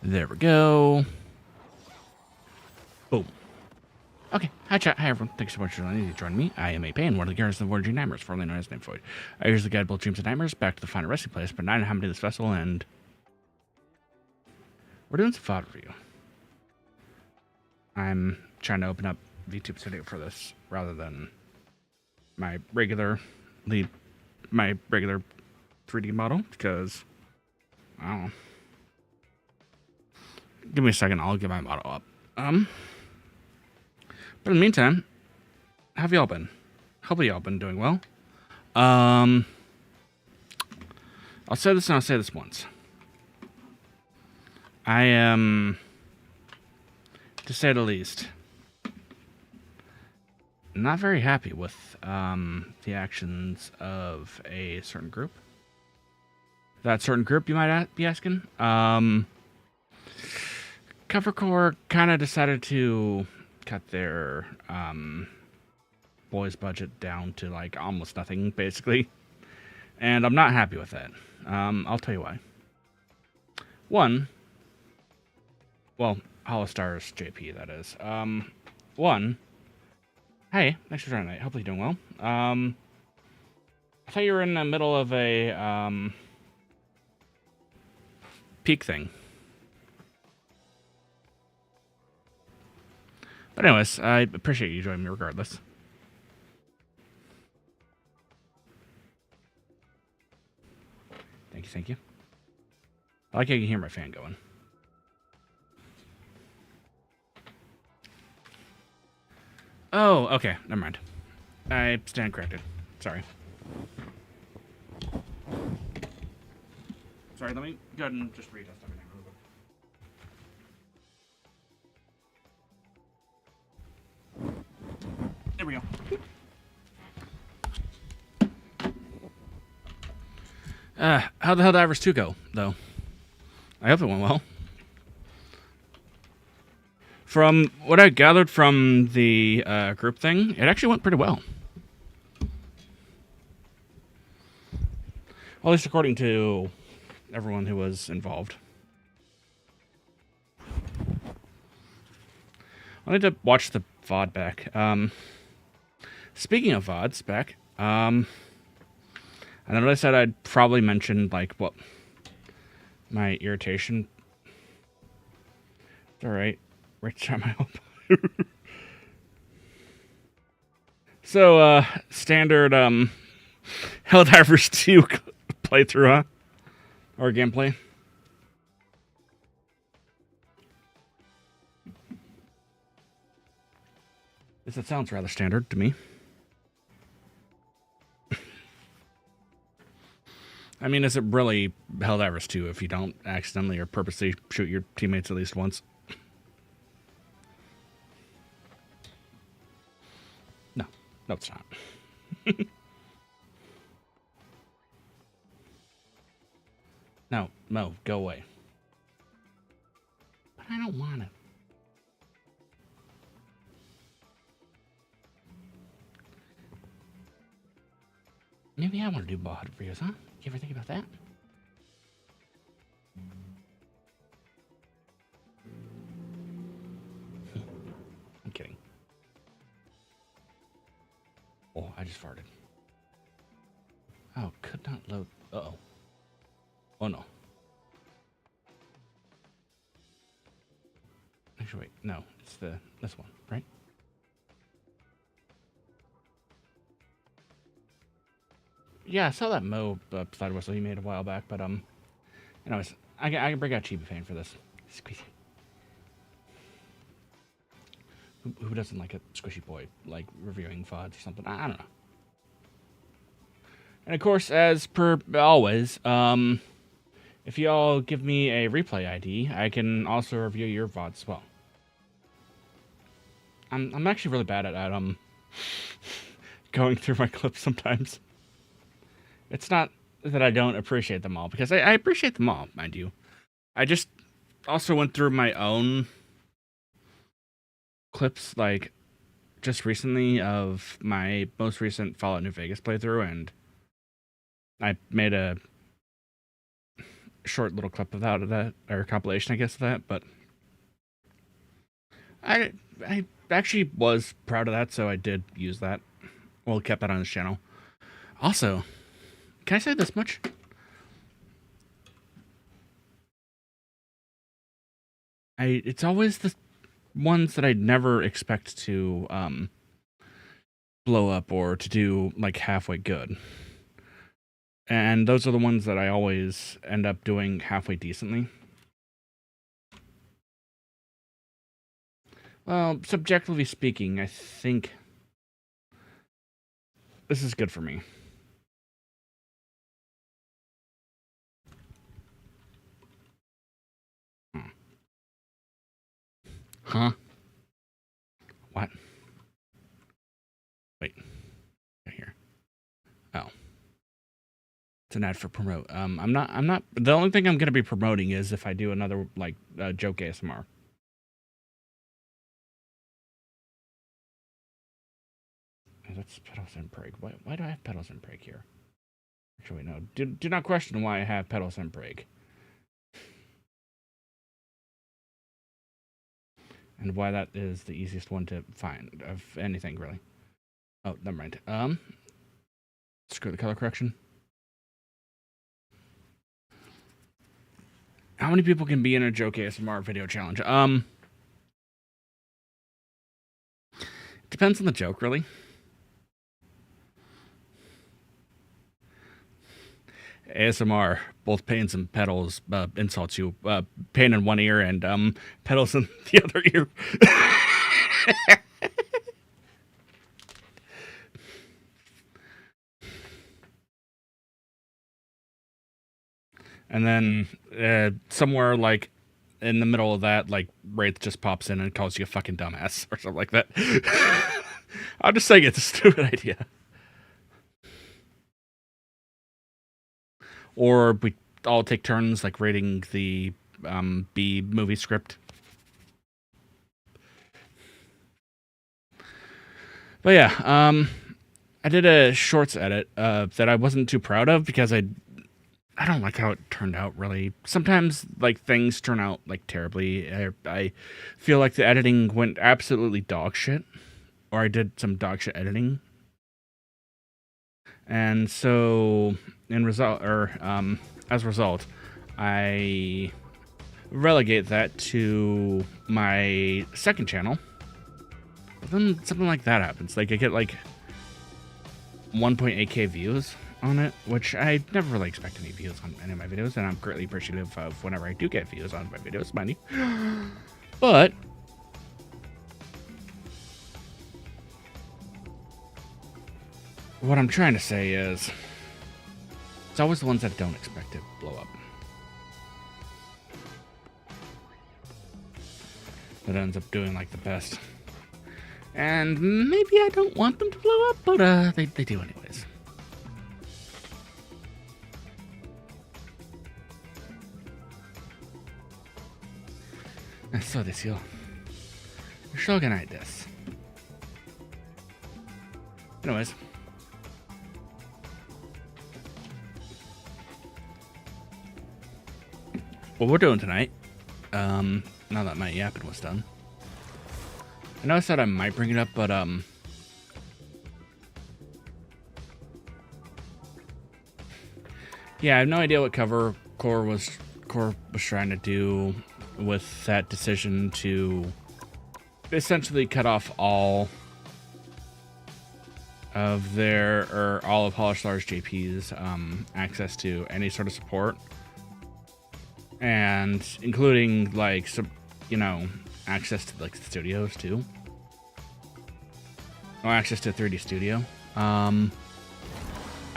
There we go. Boom. Okay, hi chat, hi everyone. Thanks so much for joining me. I am A Payne, one of the characters of the Warrior Nightmares, formerly known as Name Void. I usually guide both dreams and nightmares back to the final resting place, but now I'm having to do this festival and we're doing some VOD review. I'm trying to open up Vtuber Studio for this rather than my regular 3D model because I don't know. Give me a second, I'll get my model up. But in the meantime, how have y'all been? Hopefully y'all been doing well. I'll say this and I'll say this once. I am, to say the least, not very happy with the actions of a certain group. That certain group, you might be asking? Covercore kind of decided to cut their boys budget down to like almost nothing, basically. And I'm not happy with that. I'll tell you why. One, well, Holostars JP, that is. One, hey, thanks for joining tonight. Hopefully you're doing well. I thought you were in the middle of a peak thing. But anyways, I appreciate you joining me regardless. Thank you, thank you. I like how you can hear my fan going. Oh, okay, never mind. I stand corrected. Sorry. Sorry, let me go ahead and just retest everything real quick. There we go. How the hell did Ivers 2 go, though? I hope it went well. From what I gathered from the group thing, it actually went pretty well. Well, at least according to everyone who was involved. I need to watch the VOD back. Speaking of VODs back, I know I said I'd probably mention, like, what, my irritation. It's alright. Right time I hope. So, standard, Helldivers 2 playthrough, huh? Or gameplay. It sounds rather standard to me. I mean, is it really Helldivers 2 if you don't accidentally or purposely shoot your teammates at least once? No. No, it's not. No, Mo, go away. But I don't want to. Maybe I want to do VOD reviews, huh? You ever think about that? I'm kidding. Oh, I just farted. Oh, could not load. Uh-oh. Oh, no. Actually, wait. No, it's this one, right? Yeah, I saw that Mo side whistle he made a while back, but anyways, I can bring out Chibi Fan for this. Squeezy. Who doesn't like a squishy boy, like reviewing VODs or something? I don't know. And of course, as per always, if y'all give me a replay ID, I can also review your VODs as well. I'm actually really bad at going through my clips sometimes. It's not that I don't appreciate them all, because I appreciate them all, mind you. I just also went through my own clips, like, just recently of my most recent Fallout New Vegas playthrough, and I made a short little clip of that, or compilation, I guess, of that. But I actually was proud of that, so I did use that. Well, kept that on this channel. Also, can I say this much? It's always the ones that I'd never expect to blow up or to do like halfway good. And those are the ones that I always end up doing halfway decently. Well, subjectively speaking, I think this is good for me. Huh? What? Wait. Right here. Oh. It's an ad for promote. I'm not, the only thing I'm going to be promoting is if I do another, like, joke ASMR. Oh, that's pedals and brake. Why do I have pedals and brake here? Actually, no. Do not question why I have pedals and brake. And why that is the easiest one to find of anything, really. Oh, never mind. Screw the color correction. How many people can be in a joke ASMR video challenge? Depends on the joke, really. ASMR, both pains and pedals insults you. Pain in one ear and pedals in the other ear. And then somewhere like in the middle of that, like Wraith just pops in and calls you a fucking dumbass or something like that. I'm just saying it's a stupid idea. Or we all take turns like rating the B movie script. But yeah, I did a shorts edit that I wasn't too proud of because I don't like how it turned out, really. Sometimes, like, things turn out, like, terribly. I feel like the editing went absolutely dog shit. Or I did some dog shit editing. And so, as a result, I relegate that to my second channel. But then something like that happens. Like, I get, like, 1.8k views on it, which I never really expect any views on any of my videos, and I'm greatly appreciative of whenever I do get views on my videos, mind you. But what I'm trying to say is, it's always the ones that I don't expect to blow up that ends up doing like the best. And maybe I don't want them to blow up, but they do anyways. So this yo. Shogunai this. Anyways. What we're doing tonight, now that my yapping was done. I know I said I might bring it up, but yeah, I have no idea what Core was trying to do with that decision to essentially cut off all of all of Hollistar's JP's access to any sort of support, and including like some, access to like the studios too, or access to 3D Studio. I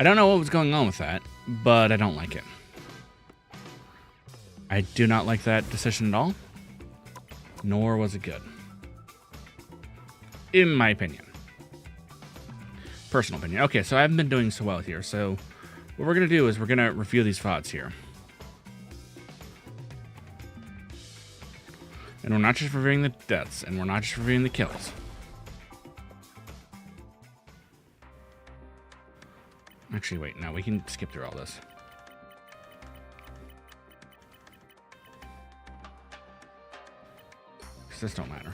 don't know what was going on with that, but I don't like it. I do not like that decision at all, nor was it good, in my opinion. Personal opinion. Okay, so I haven't been doing so well here, so what we're going to do is we're going to review these VODs here. And we're not just reviewing the deaths, and we're not just reviewing the kills. Actually, wait, no, we can skip through all this. this don't matter.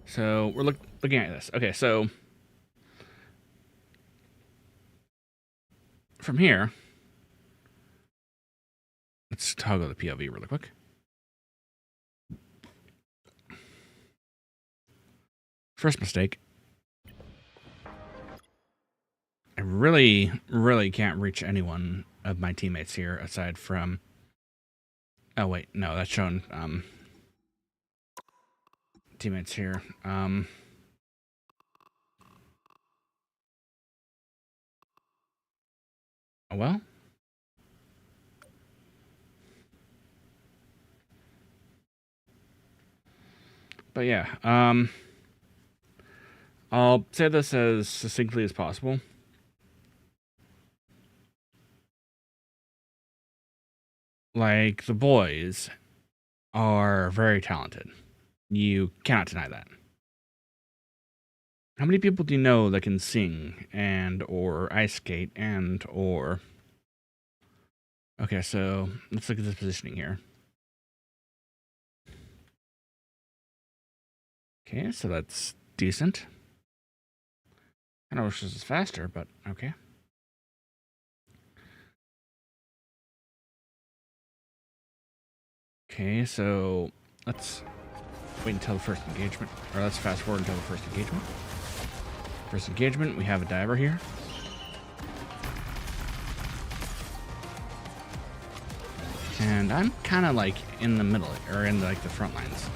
So we're looking at this. Okay, so from here, let's toggle the POV really quick. First mistake. I really, really can't reach anyone of my teammates here aside from... Oh, wait. No, that's showing teammates here. Oh, well. But yeah, I'll say this as succinctly as possible. Like, the boys are very talented. You cannot deny that. How many people do you know that can sing and or ice skate and or... Okay, so let's look at this positioning here. Okay, so that's decent. I kind of wish this was faster, but okay. Okay, so let's wait until the first engagement, or let's fast forward until the first engagement. First engagement, we have a diver here. And I'm kind of like in the middle, or in like the front lines.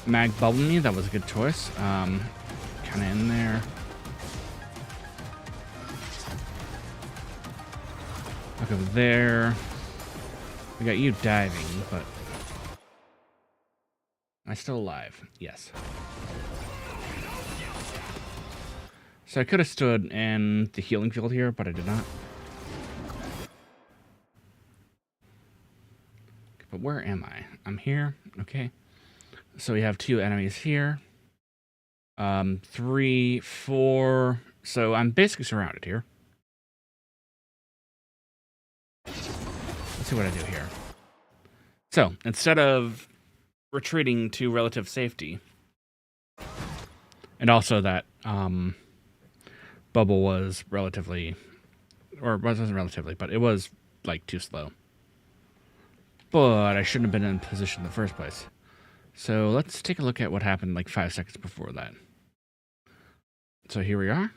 Mag bubbled me, that was a good choice. Kind of in there. Look over there. We got you diving, but... Am I still alive? Yes. So I could have stood in the healing field here, but I did not. But where am I? I'm here. Okay. So we have 2 enemies here. 3, 4. So I'm basically surrounded here. Let's see what I do here. So instead of retreating to relative safety, and also that bubble was relatively, or it wasn't relatively, but it was like too slow. But I shouldn't have been in position in the first place. So let's take a look at what happened like 5 seconds before that. So here we are.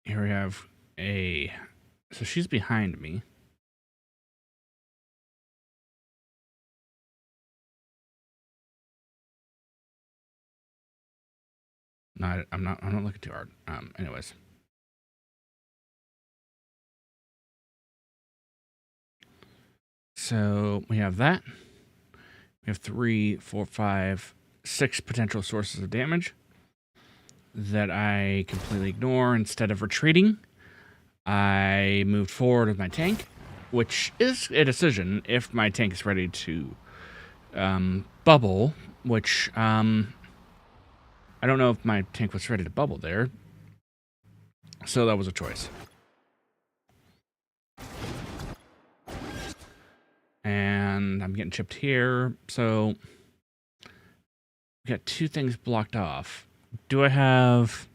Here we have a... So she's behind me. No, I'm not looking too hard. Anyways. So we have that. We have 3, 4, 5, 6 potential sources of damage that I completely ignore. Instead of retreating, I moved forward with my tank, which is a decision if my tank is ready to bubble, which I don't know if my tank was ready to bubble there. So that was a choice. And I'm getting chipped here. So we got 2 things blocked off. Do I have...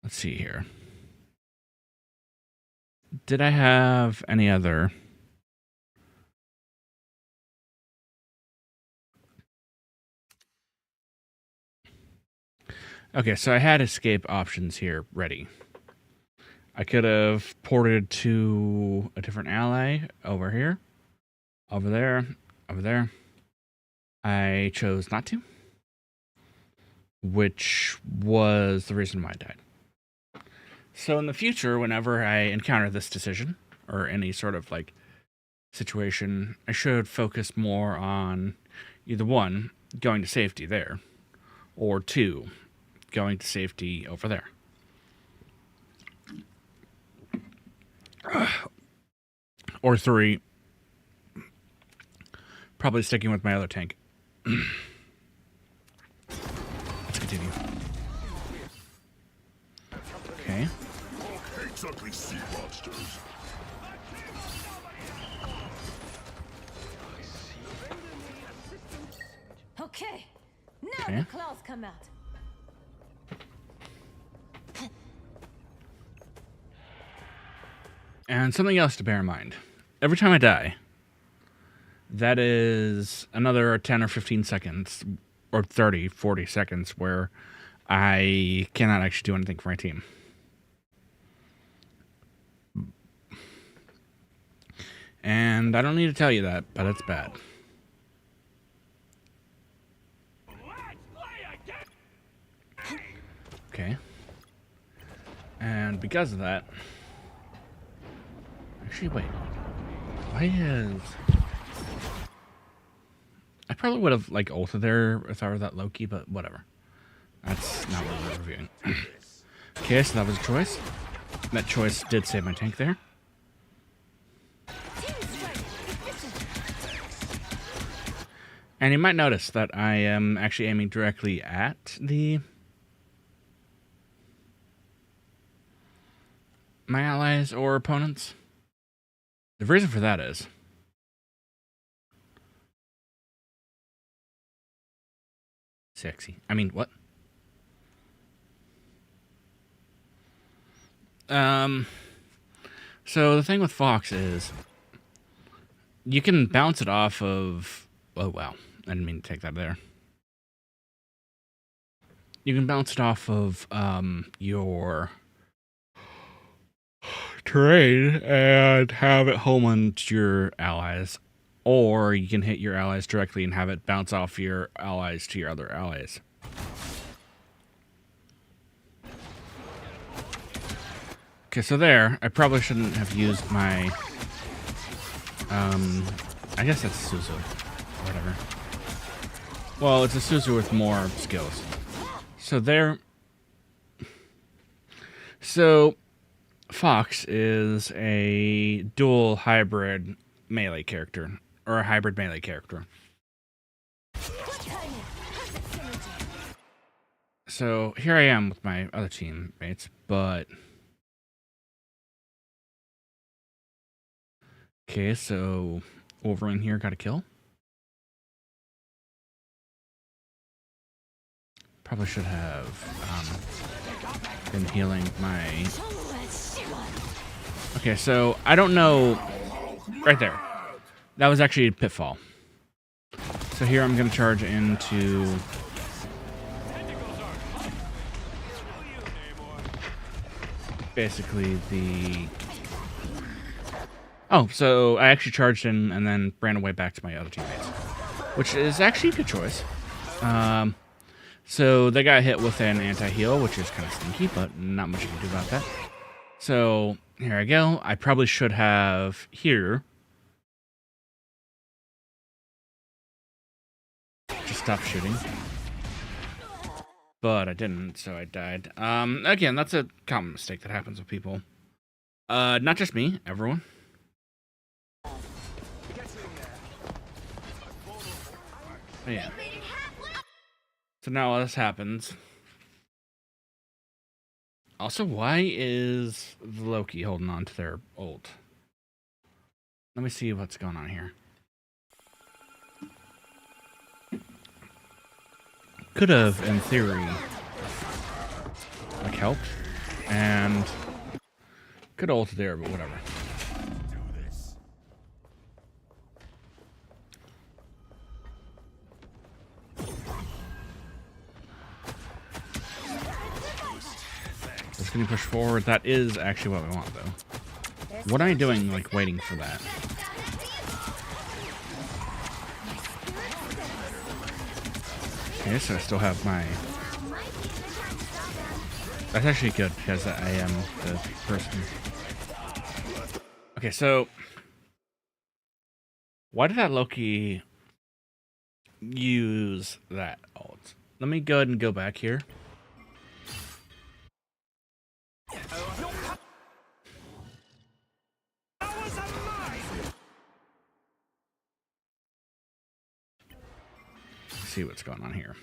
Let's see here. Did I have any other... Okay, so I had escape options here ready. I could have ported to a different ally over here, over there, over there. I chose not to, which was the reason why I died. So in the future, whenever I encounter this decision or any sort of like situation, I should focus more on either 1, going to safety there, or 2, going to safety over there. Or 3, probably sticking with my other tank. Those ugly sea monsters. Okay, now the claws come out. And something else to bear in mind. Every time I die, that is another 10 or 15 seconds, or 30, 40 seconds, where I cannot actually do anything for my team. And I don't need to tell you that, but it's bad. Okay. And because of that... Actually, wait. Why is... I probably would have, like, ulted there if I were that low-key, but whatever. That's not what we're reviewing. Okay, so that was a choice. That choice did save my tank there. And you might notice that I am actually aiming directly at my allies or opponents. The reason for that is sexy. I mean, what? So the thing with Fox is you can bounce it off of... Oh, wow. I didn't mean to take that there. You can bounce it off of your terrain and have it home onto your allies. Or you can hit your allies directly and have it bounce off your allies to your other allies. Okay, so there, I probably shouldn't have used my... I guess that's Suzu. Whatever. Well, it's a Suzu with more skills. So there... So, Fox is a dual hybrid melee character. Or a hybrid melee character. So, here I am with my other teammates, but... Okay, so Wolverine here got a kill. Probably should have been healing my... Okay, so I don't know... Right there. That was actually a pitfall. So here I'm going to charge into... Basically the... Oh, so I actually charged in and then ran away back to my other teammates. Which is actually a good choice. So they got hit with an anti-heal, which is kind of stinky, but not much you can do about that. So here I go. I probably should have here just stopped shooting. But I didn't, so I died. Again, that's a common mistake that happens with people. Not just me, everyone. Oh, yeah. So now this happens. Also, why is the Loki holding on to their ult? Let me see what's going on here. Could have, in theory, like helped, and could have ulted there, but whatever. Just gonna push forward. That is actually what we want, though. What am I doing, like, waiting for that? Okay, so I still have my... That's actually good, because I am the person... Okay, so... Why did that Loki use that ult? Let me go ahead and go back here. See what's going on here.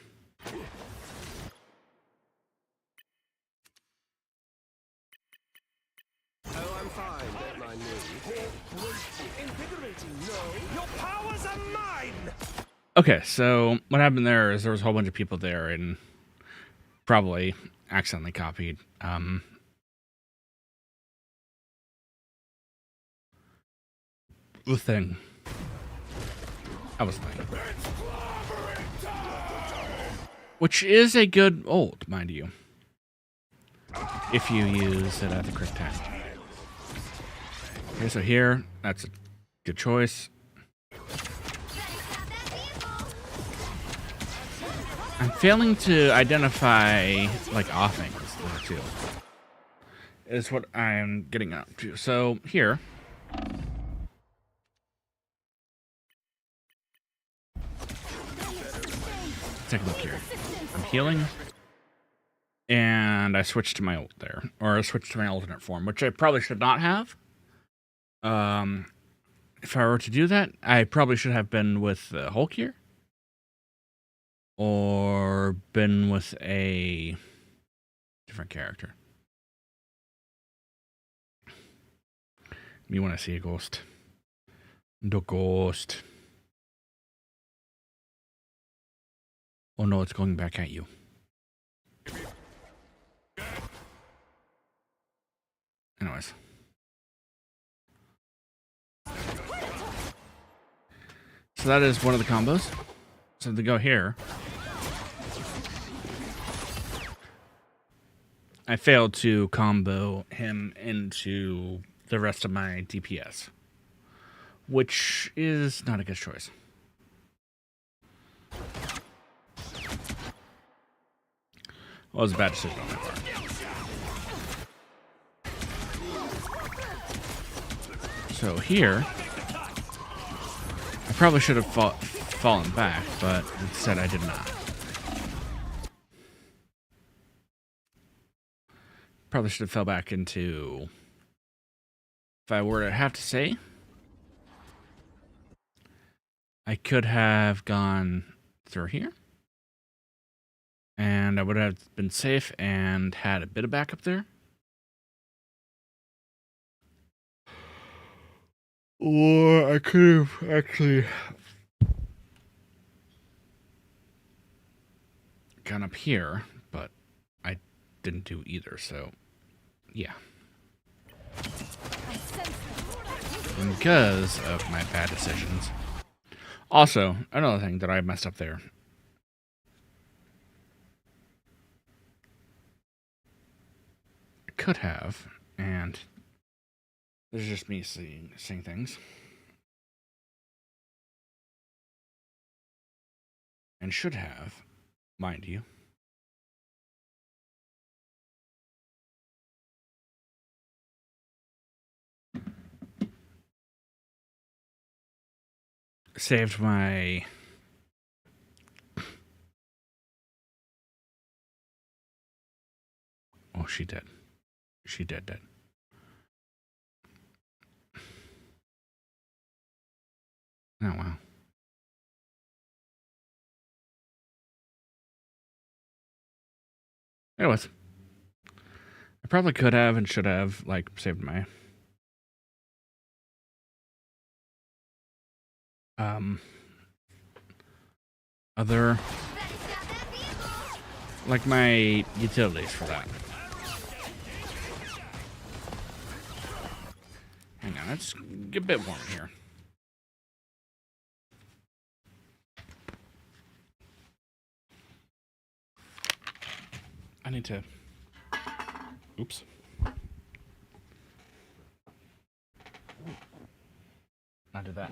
Okay, so what happened there is there was a whole bunch of people there and probably accidentally copied the thing. That was lame. Which is a good ult, mind you. If you use it at the correct time. Okay, so here, that's a good choice. I'm failing to identify, like, offings there, too. Is what I'm getting up to. So, here. Take a look here. I'm healing. And I switched to my ult there. Or I switched to my alternate form, which I probably should not have. If I were to do that, I probably should have been with Hulk here. Or been with a different character. Me when I see a ghost. The ghost. Oh no, it's going back at you. Anyways. So that is one of the combos. So to go here. I failed to combo him into the rest of my DPS. Which is not a good choice. Well, it was a bad decision on my part. So here, I probably should have fallen back, but instead I did not. Probably should have fell back into, if I were to have to say, I could have gone through here. And I would have been safe and had a bit of backup there. Or I could have actually gone up here, but I didn't do either, so yeah. And because of my bad decisions. Also, another thing that I messed up there. I could have, and this is just me seeing things. And should have, mind you. Saved my oh, she did. She did. Oh, wow. Anyways. I probably could have and should have, like, saved my other, like, my utilities for that. Hang on, let's get a bit warm here. I need to, oops. Not do that.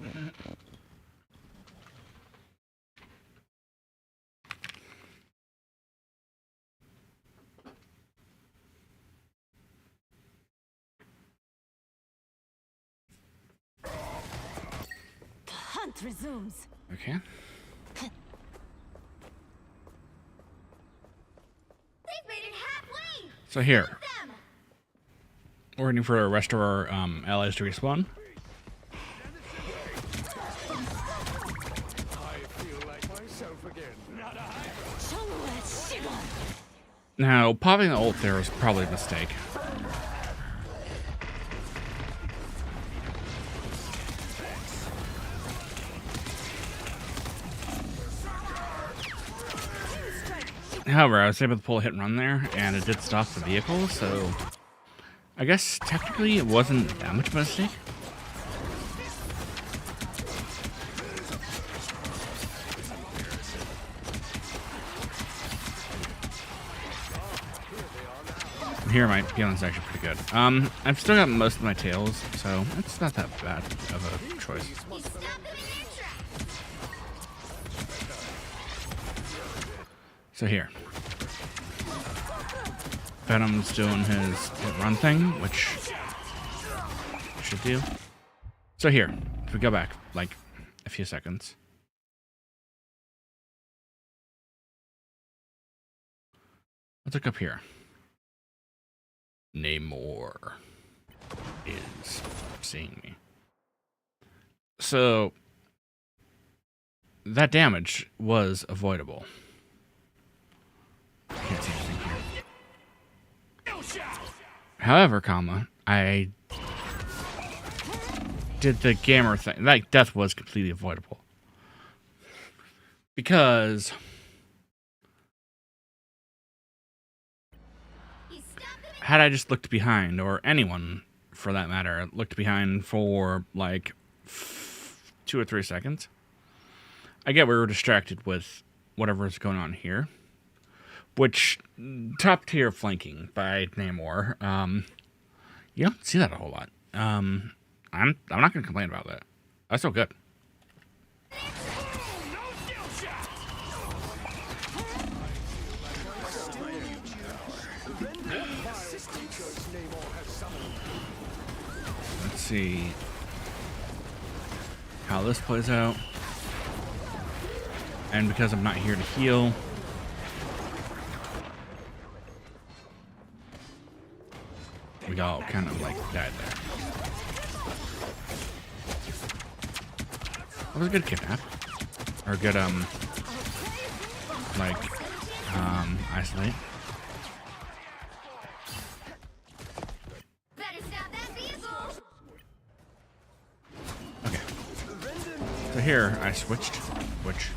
The hunt resumes. Okay. They've made it halfway. So here, we're waiting for the rest of our allies to respawn. Now, popping the ult there was probably a mistake. However, I was able to pull a hit and run there, and it did stop the vehicle, so I guess technically it wasn't that much of a mistake. Here my feeling's actually pretty good. I've still got most of my tails, so it's not that bad of a choice. So here. Venom's doing his hit run thing, which I should do. So here, if we go back like a few seconds. Let's look up here. Namor is seeing me. So that damage was avoidable. Can't see anything here. However, I did the gamer thing. Like, death was completely avoidable. Because had I just looked behind, or anyone for that matter, looked behind for like 2 or 3 seconds, I get we were distracted with whatever's going on here. Which, top tier flanking by Namor. You don't see that a whole lot. I'm not gonna complain about that. That's so good. Let's see how this plays out. And because I'm not here to heal, we all kind of like died there. That was a good kidnap. Or a good, isolate. Okay. So here, I switched, which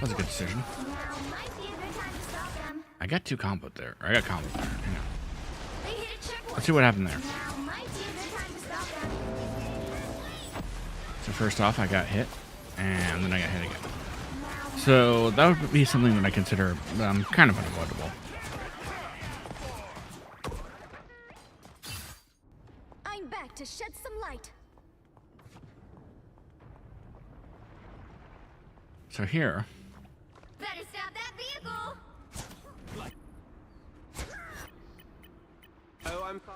was a good decision. I got 2 combos there. Or I got combos there. Hang on. Let's see what happened there. So first off, I got hit, and then I got hit again. So that would be something that I consider kind of unavoidable. I'm back to shed some light. So here, Better stop that vehicle. Oh, I'm fine.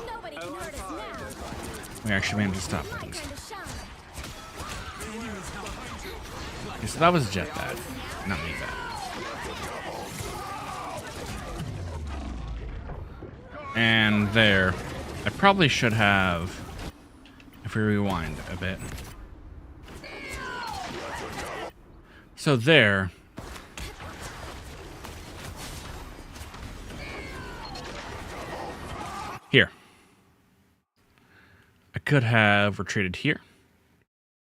Nobody can hurt us now. we actually managed to stop My things. turn to shine. Okay, so that was Jet bad, not me bad. And there, I probably should have, if we rewind a bit. So there, here, I could have retreated here,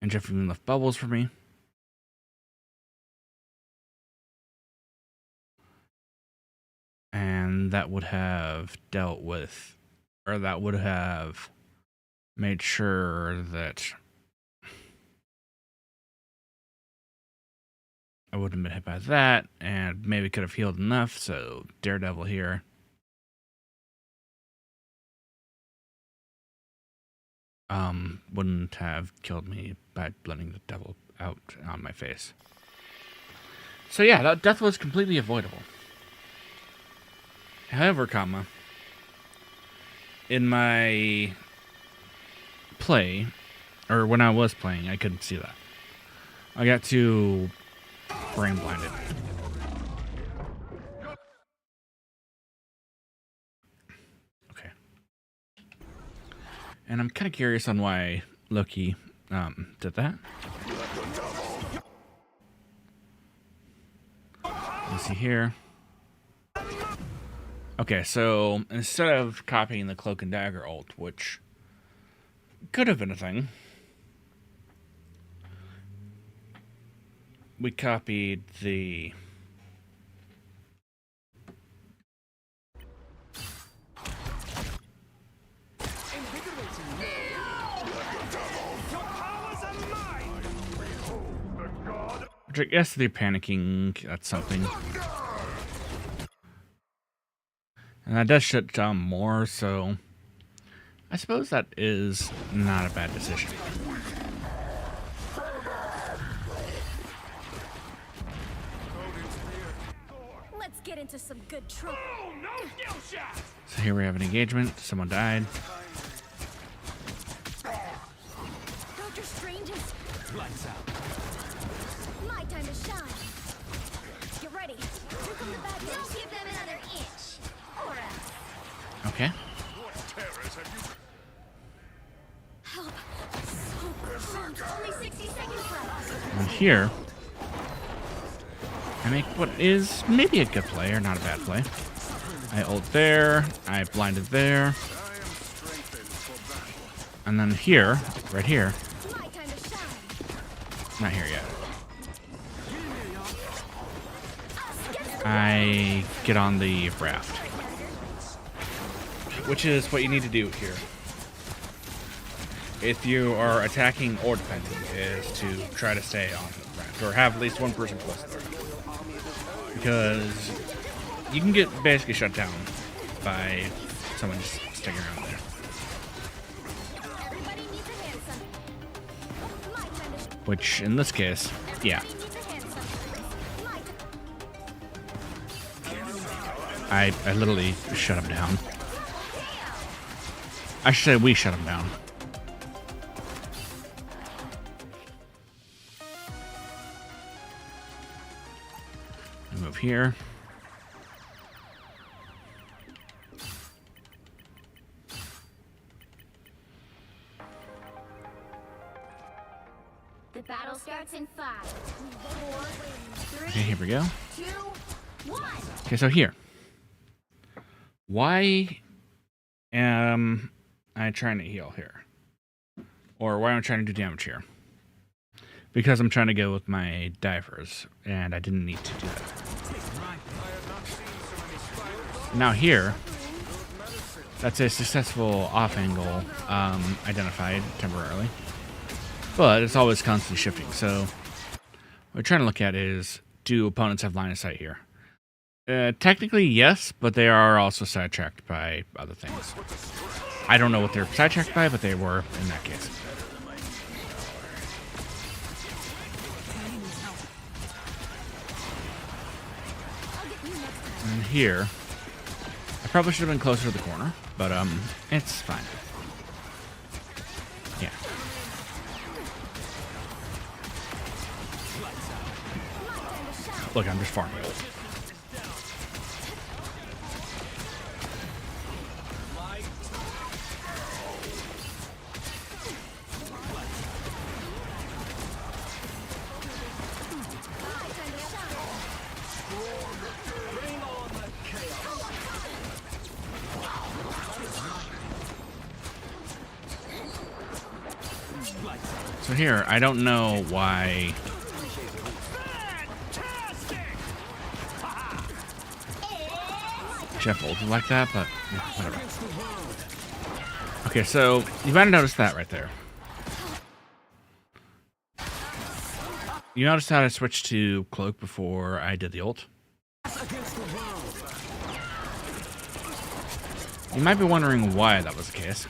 and Jeff even left bubbles for me. And that would have dealt with, or that would have made sure that I wouldn't have been hit by that, and maybe could have healed enough, so Daredevil here. Wouldn't have killed me by blending the devil out on my face. So yeah, that death was completely avoidable. However, in my play, or when I was playing, I couldn't see that. I got too brain blinded. Okay. And I'm kind of curious on why Loki did that. Let's see here. Okay, so instead of copying the Cloak and Dagger ult, which could have been a thing, we copied the Which I guess they're panicking. That's something. And that does shut down more, so I suppose that is not a bad decision. Let's get into some good trouble. So here we have an engagement. Someone died. Doctor Strange is lights out. My time to shine. Get ready. Here come the bad guys. Don't give them another inch. Or else. Okay. Help. So close. Only 60 seconds left. And here, I make what is maybe a good play or not a bad play. I ult there. I blinded there. And then here, right here. My time to shine. Not here yet. I get on the raft. Which is what you need to do here. If you are attacking or defending, is to try to stay on the raft. Or have at least one person close to the raft. Because you can get basically shut down by someone just sticking around there. Everybody needs a hand something. My time to Which, in this case, yeah. Everybody needs a hand something. My I literally shut him down. I should say we shut him down. I move here. The battle starts in 5, 4, 3, Okay, here we go. 2, 1. Okay, so here. Why am I trying to heal here? Or why am I trying to do damage here? Because I'm trying to go with my divers, and I didn't need to do that. Now here, that's a successful off angle identified temporarily. But it's always constantly shifting, so what we're trying to look at is, do opponents have line of sight here? Technically, yes, but they are also sidetracked by other things. I don't know what they're sidetracked by, but they were in that case. And here, I probably should have been closer to the corner, but it's fine. Yeah. Look, I'm just farming. So here, I don't know why. Jeff ulted like that, but yeah, whatever. Okay, so you might have noticed that right there. You noticed how I switched to cloak before I did the ult? You might be wondering why that was the case.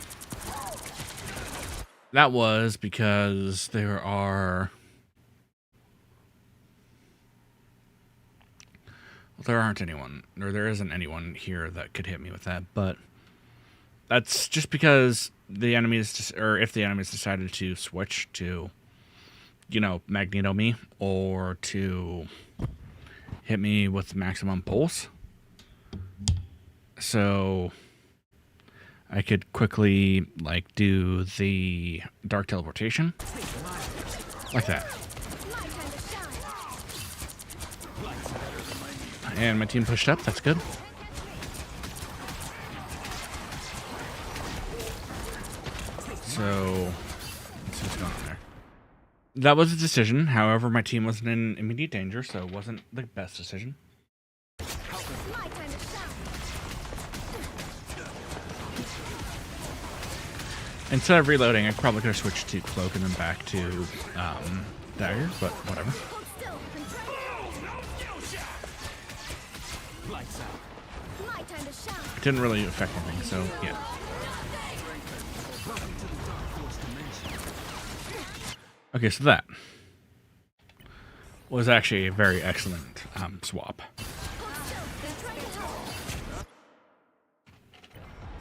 That was because there aren't anyone, or there isn't anyone here that could hit me with that, but that's just because the enemies, or if the enemies decided to switch to, you know, Magneto me, or to hit me with maximum pulse. So I could quickly, like, do the dark teleportation. Like that. And my team pushed up, that's good. So, let's see what's going on there. That was a decision, however, my team wasn't in immediate danger, so it wasn't the best decision. Instead of reloading, I probably could have switched to cloak and then back to dagger, but whatever. didn't really affect anything, so yeah. Okay, so that was actually a very excellent swap.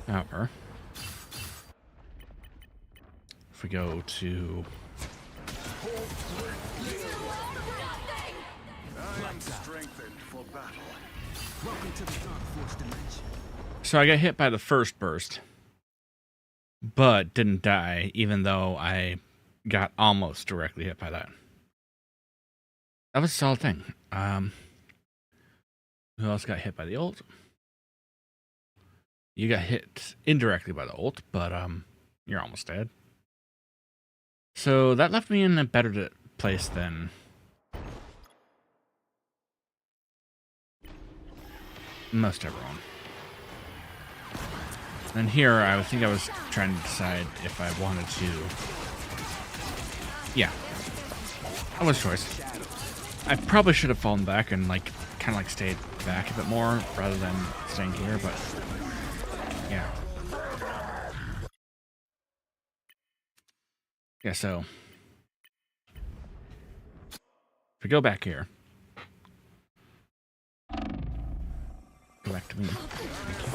However, if we go to... So I got hit by the first burst, but didn't die, even though I got almost directly hit by that. That was a solid thing. Who else got hit by the ult? You got hit indirectly by the ult, but you're almost dead. So that left me in a better place than most everyone. And here, I think I was trying to decide if I wanted to... Yeah. That was a choice. I probably should have fallen back and, like, kind of, like, stayed back a bit more rather than staying here, but... Yeah. Yeah, so... If we go back here... Go back to me. Thank you.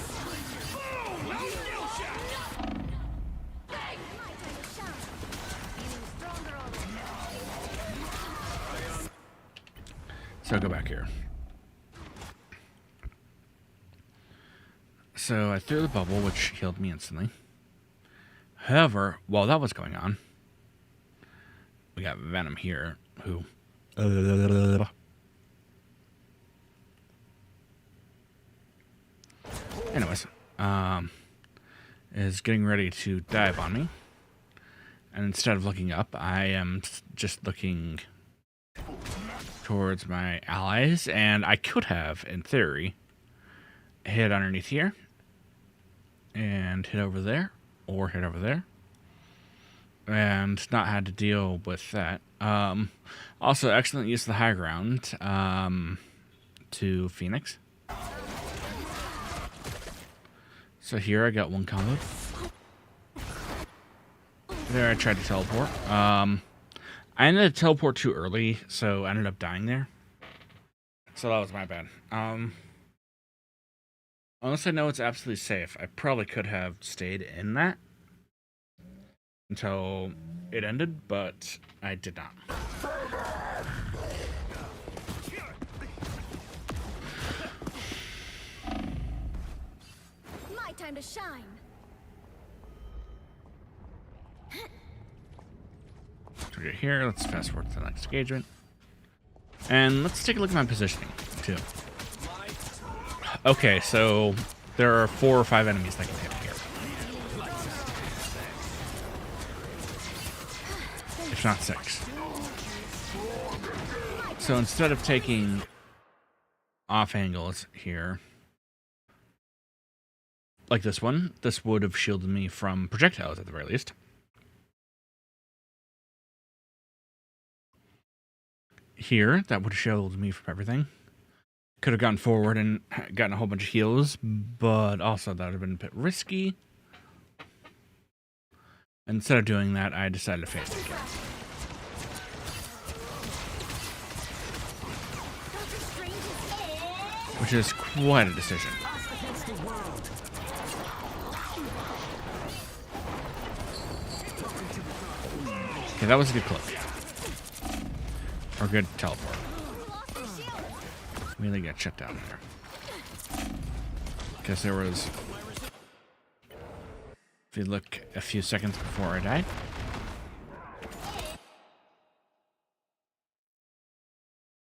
So go back here. So I threw the bubble, which healed me instantly. However, while that was going on, we got Venom here, who... Anyways, is getting ready to dive on me. And instead of looking up, I am just looking towards my allies, and I could have, in theory, hit underneath here, and hit over there, or hit over there, and not had to deal with that. Also, excellent use of the high ground to Phoenix. So here I got one combo. There I tried to teleport. I ended up teleport too early, so I ended up dying there. So that was my bad. Unless I know it's absolutely safe, I probably could have stayed in that until it ended, but I did not. My time to shine. So we're here, let's fast forward to the next engagement. And let's take a look at my positioning, too. Okay, so there are 4 or 5 enemies that can hit here. If not 6. So instead of taking off angles here, like this one, this would have shielded me from projectiles at the very least. Here, that would have shielded me from everything. Could have gone forward and gotten a whole bunch of heals, but also that would have been a bit risky. Instead of doing that, I decided to face it again. Which is quite a decision. Okay, that was a good cloak. Or good teleport. Really got shut down there. Because there was... If you look a few seconds before I died.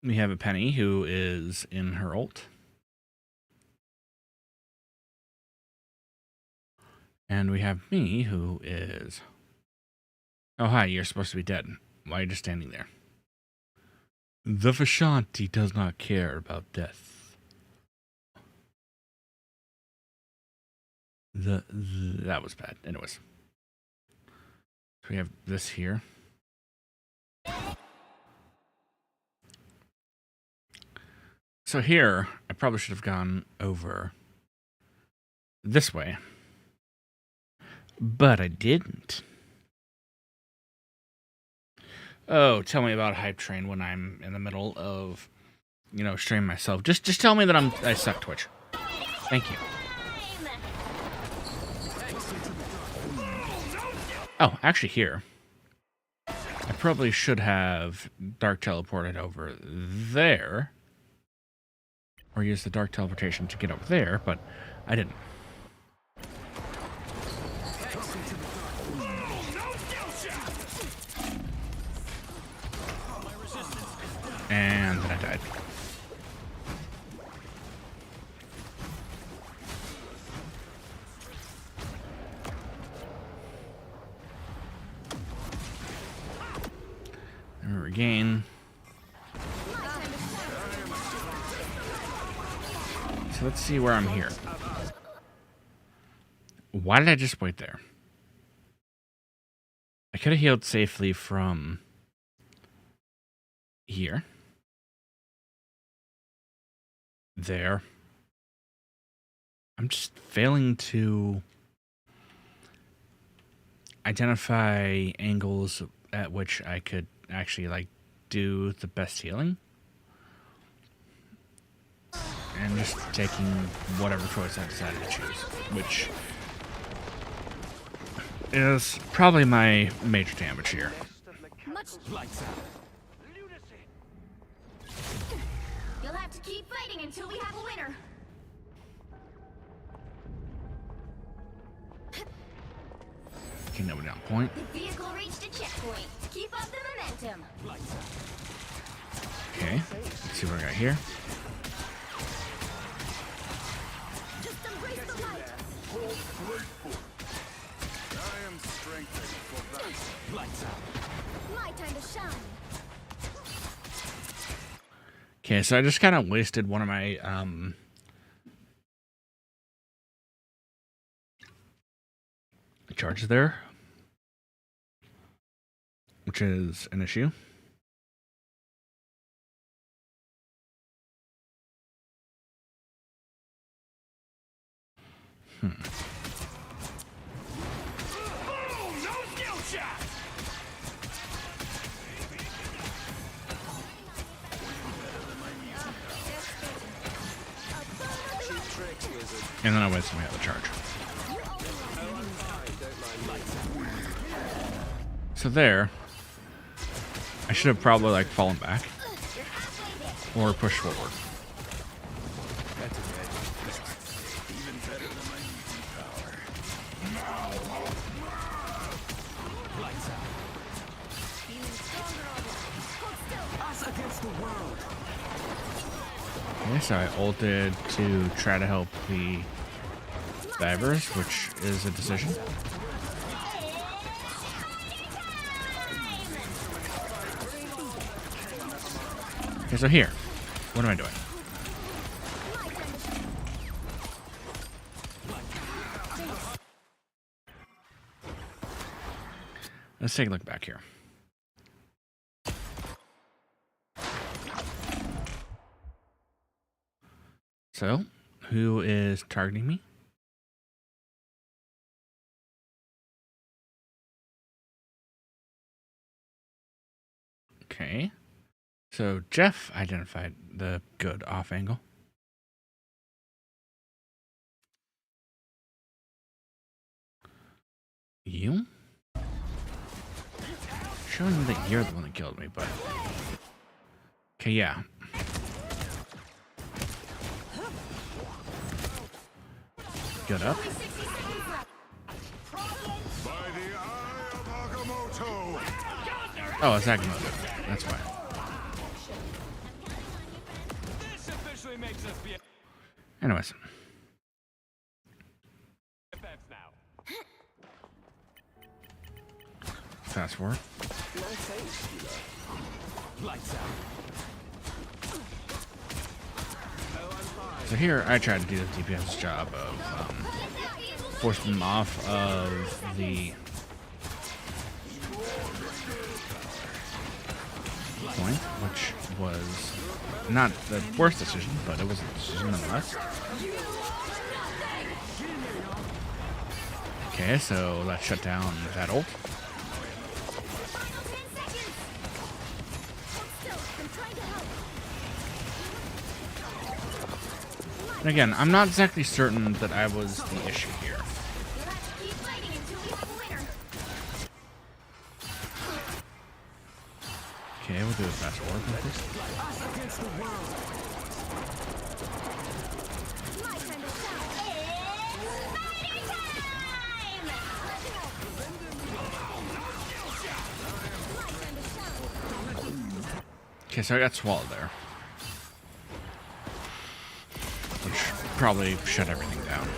We have a Penny who is in her ult. And we have me who is... Oh, hi, you're supposed to be dead. Why are you just standing there? The Vishanti does not care about death. That was bad. Anyways. So we have this here. So here, I probably should have gone over this way. But I didn't. Oh, tell me about hype train when I'm in the middle of, you know, streaming myself. Just tell me that I suck Twitch. Thank you. Oh, actually here. I probably should have dark teleported over there. Or use the dark teleportation to get over there, but I didn't. And then I died. And we regain. So let's see where I'm here. Why did I just wait there? I could have healed safely from here. There. I'm just failing to identify angles at which I could actually, like, do the best healing. And just taking whatever choice I decided to choose, which is probably my major damage here. You'll have to keep fighting until we have a winner. Okay, nobody on point. The vehicle reached a checkpoint. Keep up the momentum. Okay, let's see what I got here. Just embrace the light. I am strengthened for that. Lights out. My time to shine. Okay, so I just kind of wasted one of my charges there, which is an issue. And then I wasted my other charge. So there, I should have probably, like, fallen back or pushed forward. That's okay. Even better than my mutant power. Lights out. Us against the world. Okay, so I ulted to try to help the divers, which is a decision. Okay, so here, what am I doing? Let's take a look back here. So, who is targeting me? Okay. So, Jeff identified the good off angle. You? Showing me that you're the one that killed me, but... Okay, yeah. Good up. Oh, it's Agamotto. That's why. Anyways. Fast forward. So here, I tried to do the DPS job of forcing them off of the point, which was not the worst decision, but it was a decision nonetheless. Okay, so that shut down that ult. Final 10 seconds. Hold still. I'm trying to help. And again, I'm not exactly certain that I was the issue here. You'll have to keep fighting until we have a winner. Okay, we'll do a fast orb with this. My time to shine. It's spider time! My time to shine. Okay, so I got swallowed there. Which probably shut everything down.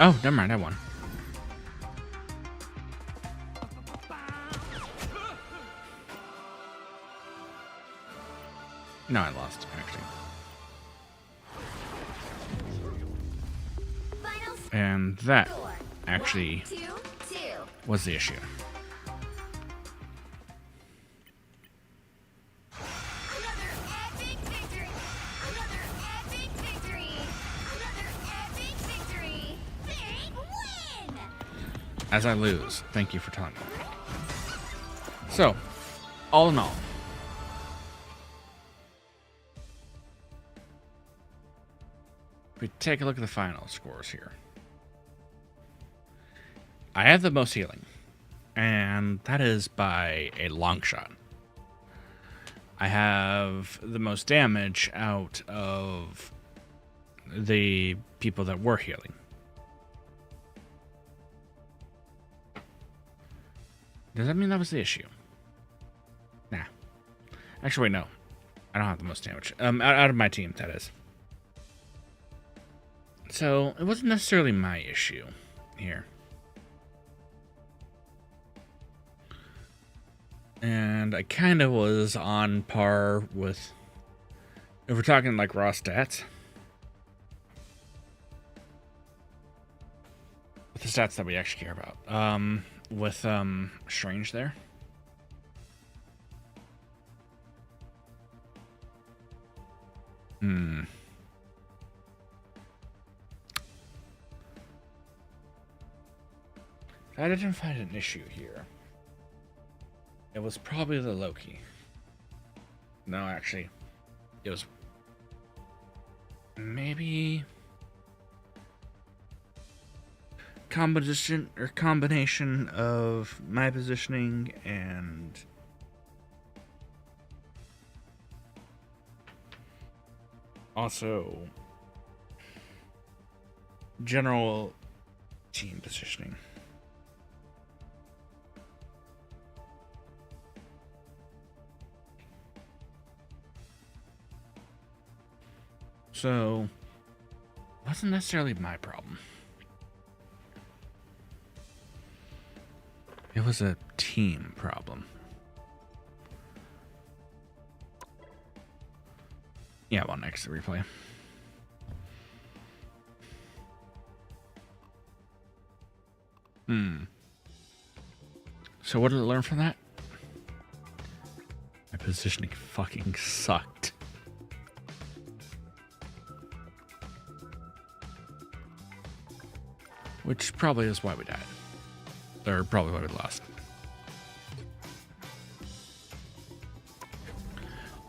Oh, never mind, I won. No, I lost, actually. Final And that score. actually 1-2-2. was the issue. Another epic victory! Another epic victory! Another epic victory! Big win! As I lose, thank you for telling me. So, all in all, if we take a look at the final scores here. I have the most healing, and that is by a long shot. I have the most damage out of the people that were healing. Does that mean that was the issue? Nah. Actually, wait, no. I don't have the most damage. Out of my team, that is. So, it wasn't necessarily my issue here. And I kind of was on par with, if we're talking like raw stats, with the stats that we actually care about. With Strange there. I didn't find an issue here. It was probably the Loki. No, actually, it was maybe combination of my positioning and also general team positioning. So, it wasn't necessarily my problem. It was a team problem. Yeah, well, next replay. So what did I learn from that? My positioning fucking sucked. Which probably is why we died. Or probably why we lost.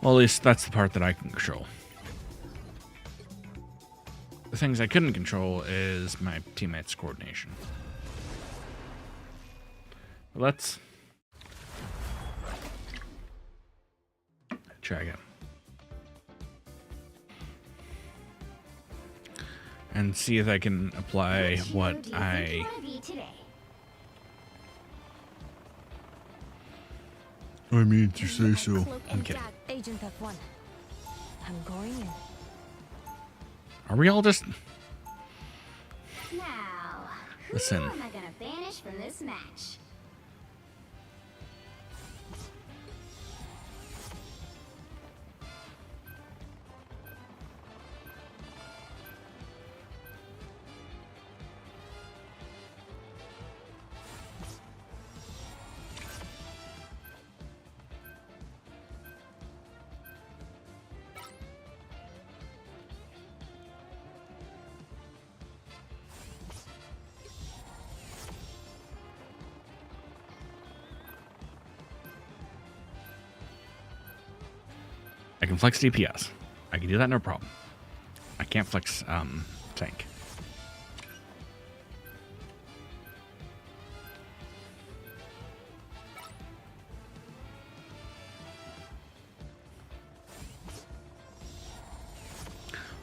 Well, at least that's the part that I can control. The things I couldn't control is my teammates' coordination. Let's try again. And see if I can apply what I... I mean to say so. I'm kidding. Agent F1. I'm going in. Are we all just... Now, who Listen. am I gonna banish from this match? I can flex DPS. I can do that no problem. I can't flex tank.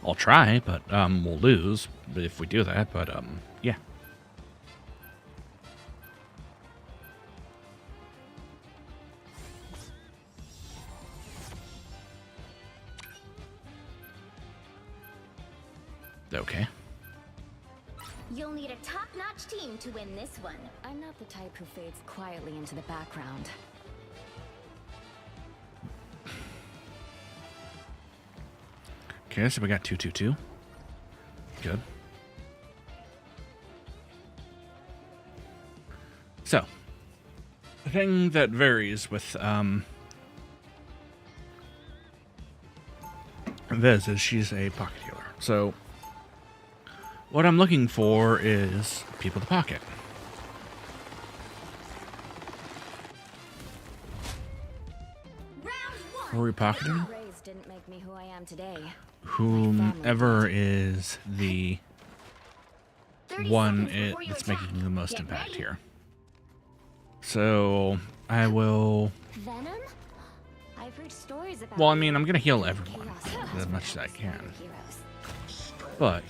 I'll try, but we'll lose if we do that, but yeah. Okay. You'll need a top-notch team to win this one. I'm not the type who fades quietly into the background. Okay, so we got 222. Good. So, the thing that varies with Vez is she's a pocket healer. So, what I'm looking for is people to pocket. Round Who are we pocketing? Rays didn't make me who I am today. Whomever is the 30 one seconds before you that's attack. making the most Get impact ready. here. So, I will... Venom? I've heard stories about. Well, I mean, I'm going to heal everyone chaos. as much as I can. Heroes. But...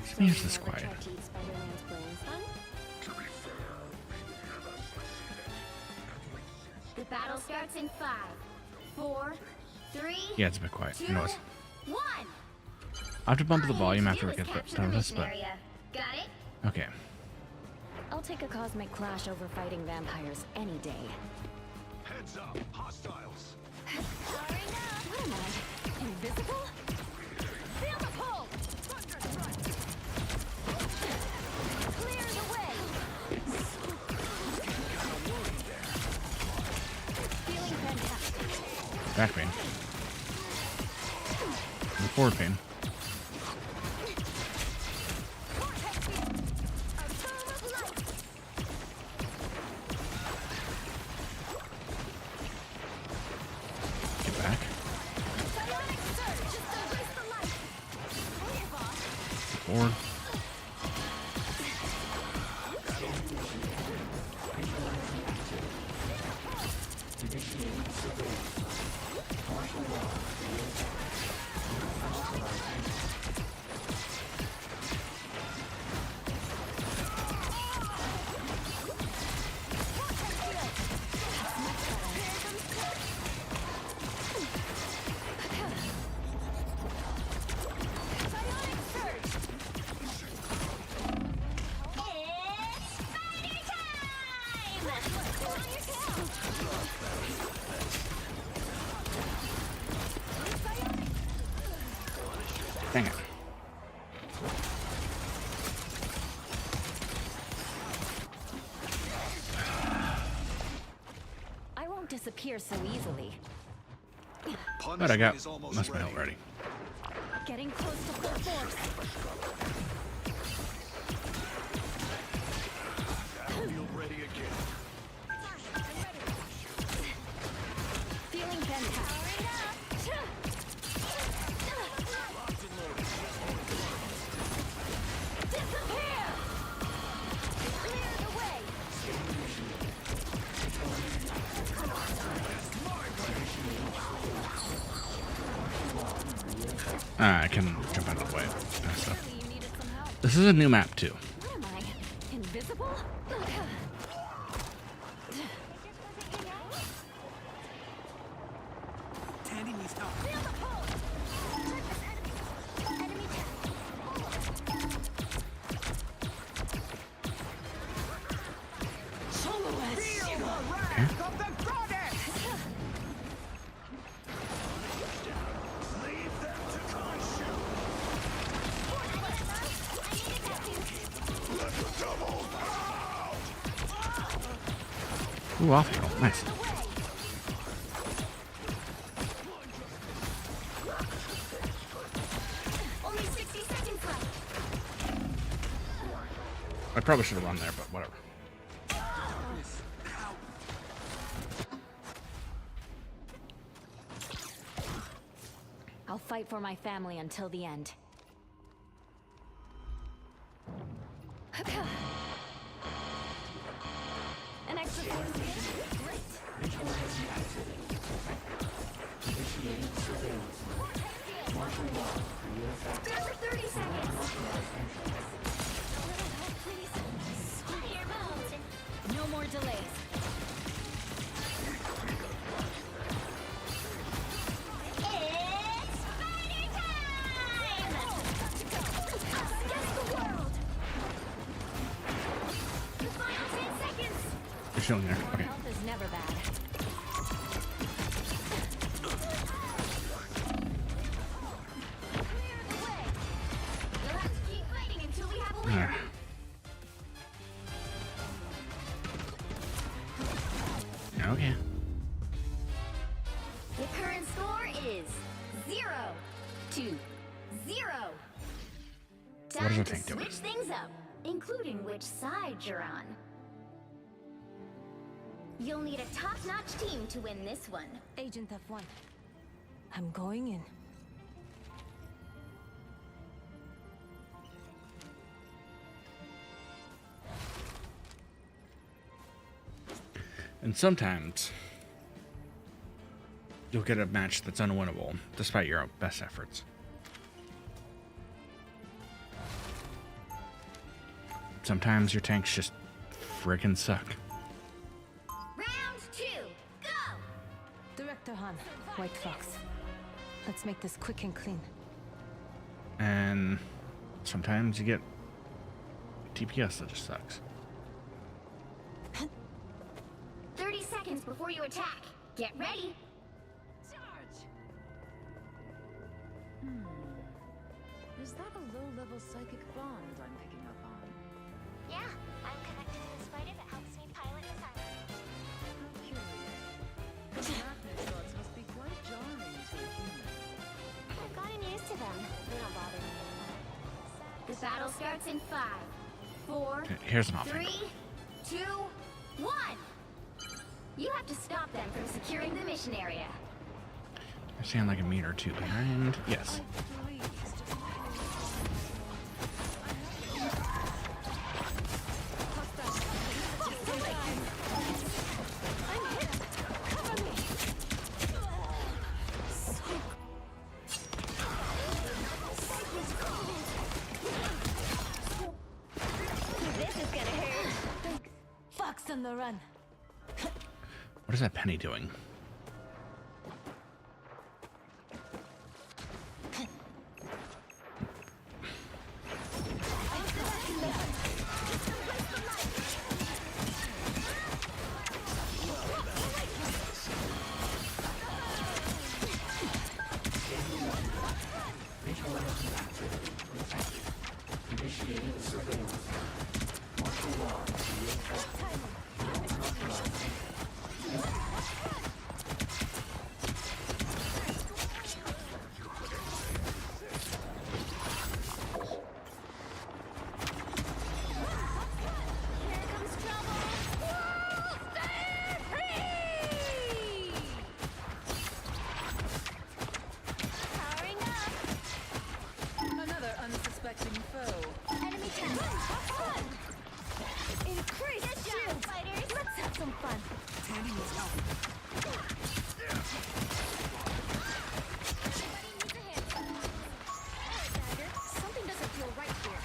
So Here's you this never quiet. tried to eat Spider-Man's brains, then? The battle starts in 5, 4, 3. Yeah, it's a bit quiet. 2, Noise. 1. I have to bump the All you volume need after to we do get is capture done the with this, mission but... area. Got it? Okay. I'll take a cosmic clash over fighting vampires any day. Heads up, hostiles. What am I? Invisible? Feel the pull! Clear the way! Feeling fantastic. Back pain. And forward pain. Get back. Forward. Dang it. I won't disappear so easily. But I got Punishment is almost most of my health ready. Getting close to full force. Battlefield ready again. Feeling fantastic. Disappear! Clear the way! I can jump out of the way. and stuff. Clearly you needed some help. This is a new map, too. What am I? Invisible? Tandy needs help. Feel the pull! Enemy tag. Ooh, off heal. Nice. Only 60 seconds left. I probably should have run there, but whatever. I'll fight for my family until the end. An extra great. Down to 30 seconds. No more delays. It's fighting time! Against the world! The final 10 seconds! You're still in there. More Okay. health is never bad. Clear the way! You'll have to keep fighting until we have a winner. Okay. The current score is 0-0. What does Time the to tank do? switch things up, including which side you're on. You'll need a top-notch team to win this one. Agent F1. I'm going in. And sometimes you'll get a match that's unwinnable, despite your best efforts. Sometimes your tanks just friggin' suck. Round 2, go! Director Han, White Fox. Let's make this quick and clean. And sometimes you get TPS that just sucks. 30 seconds before you attack. Get ready. Charge! Is that a low-level psychic bond I'm picking up on? Yeah, I'm connected to the spider that helps me pilot this island. How curious. Those darkness thoughts must be quite jarring to a human. I've gotten used to them. They don't bother me anymore. The battle starts in 5, 4, Okay, here's an offering. 3, 2, 1. You have to stop them from securing the mission area. I stand like a meter or two behind. Yes. This is gonna hurt. Fox on the run. What is that penny doing? Here comes trouble. Stay free! Powering up. Another unsuspecting foe. Enemy tank. Increase shield fighters. Let's have some fun. Everybody needs a hand. Dagger, something doesn't feel right here.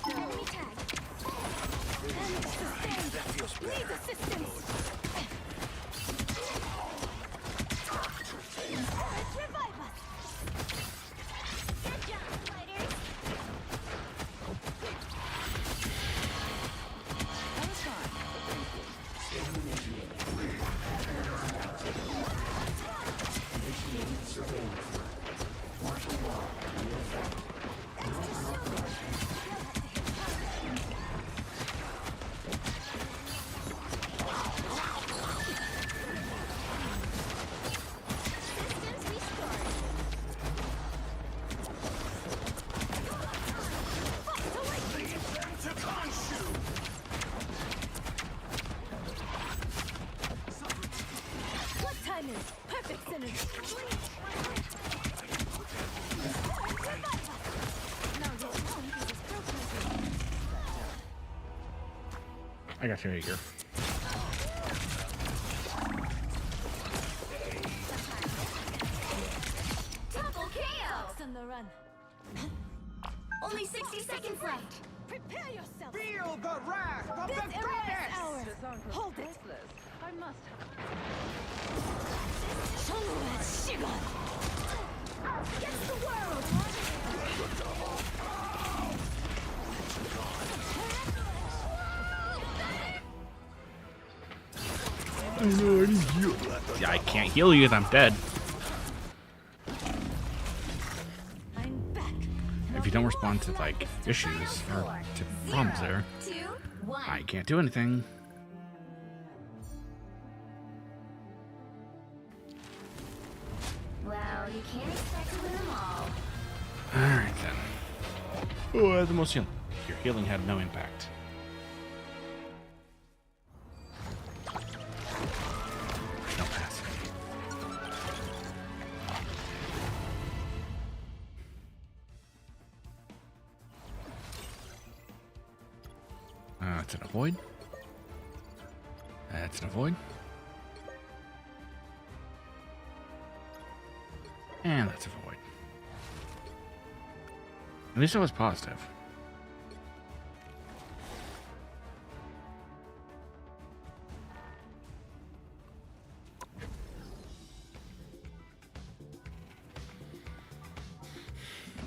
Enemy tag. Damage sustained. Needs assistance. Revive us. Good job, fighters. That was fine. Systems restored. I got you here. Double KO! Fox on the run. Only 60 seconds left. Prepare yourself. Feel the wrath of This the area is goddess! ours. This uncle is Hold it. priceless. I must have. Against the world. Yeah, I can't heal you if I'm dead. I'm back. If you don't respond to like issues or to problems there, 2, 1. I can't do anything. Well, you can't expect to win them all. Alright then. Oh, the most healing. Your healing had no impact. No passive. It's an avoid. That's an avoid. And that's a void. At least I was positive.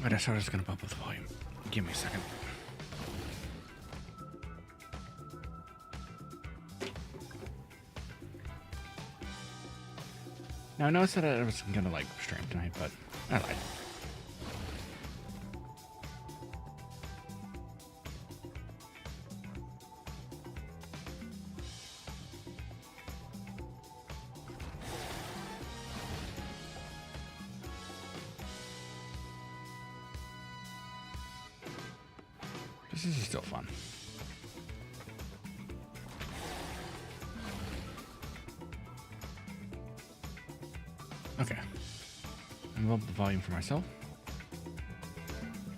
Wait, I thought I was gonna bump up the volume. Give me a second. Now I noticed that I was gonna like stream tonight, but I lied. This is still fun. Okay. I'm up the volume for myself.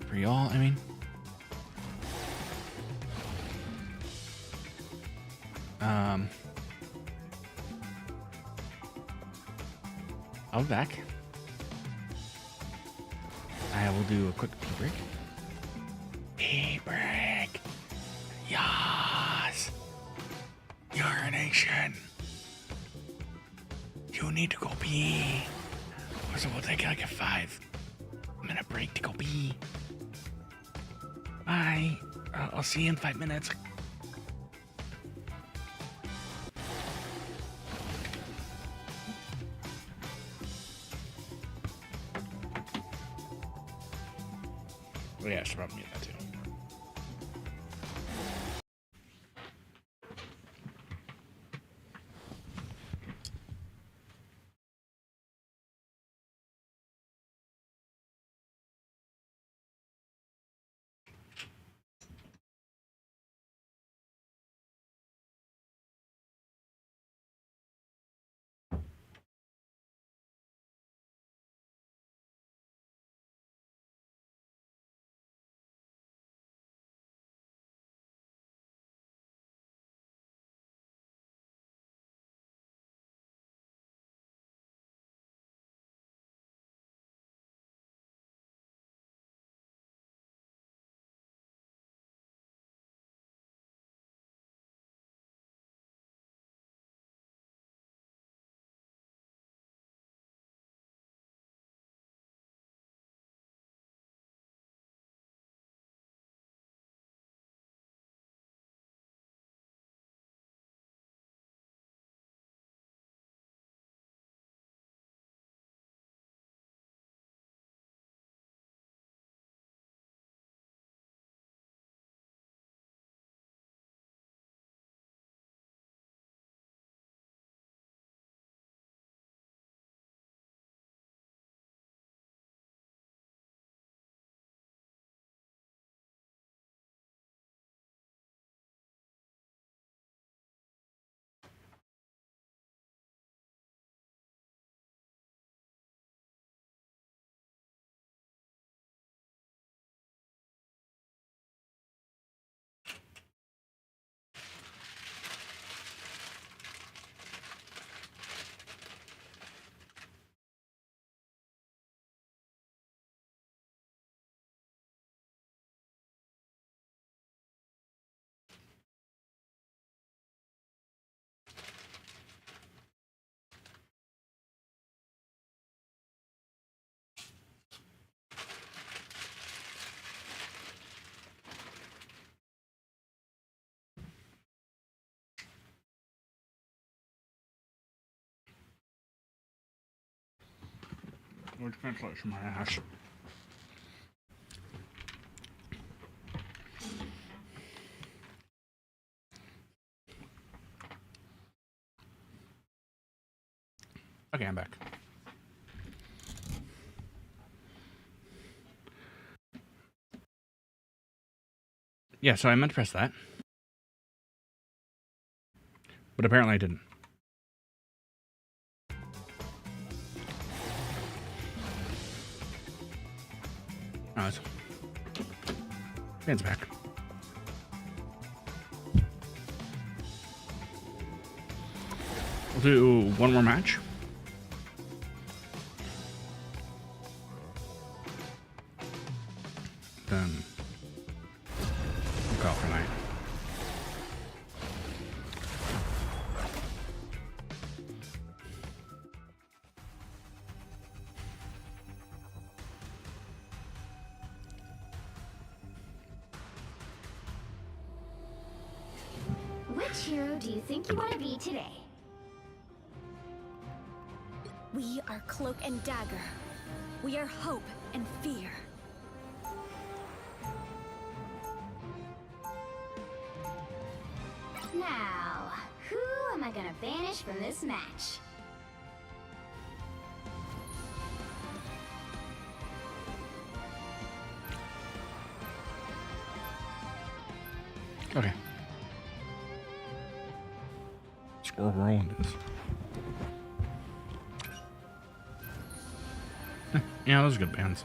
For y'all, I mean. I'll be back. I will do a quick pee break. Pee break. Yes. Urination. You need to go pee. So we'll take like a 5-minute break to go pee. Bye. I'll see you in 5 minutes. Oh yeah, I should probably mute that too. Which translation, my ass. Okay, I'm back. Yeah, so I meant to press that. But apparently I didn't. Oh, it's... Dan's back. We'll do one more match. Then we'll call for night. Which hero do you think you want to be today? We are Cloak and Dagger. We are hope and fear. Now, who am I gonna banish from this match? Okay. Squirrel rolling this. Yeah, those are good bands.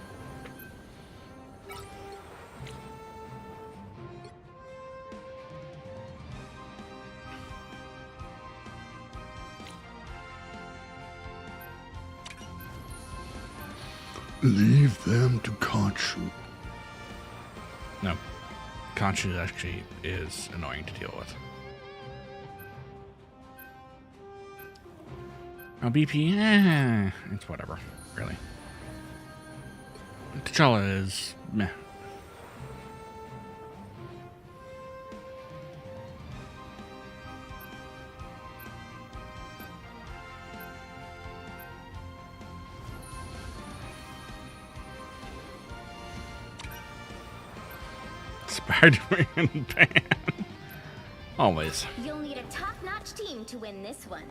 Leave them to Conchu. No. Conchu actually is annoying to deal with. Now BP, it's whatever, really. T'Challa is meh. Spider-Man ban. Always. You'll need a top-notch team to win this one.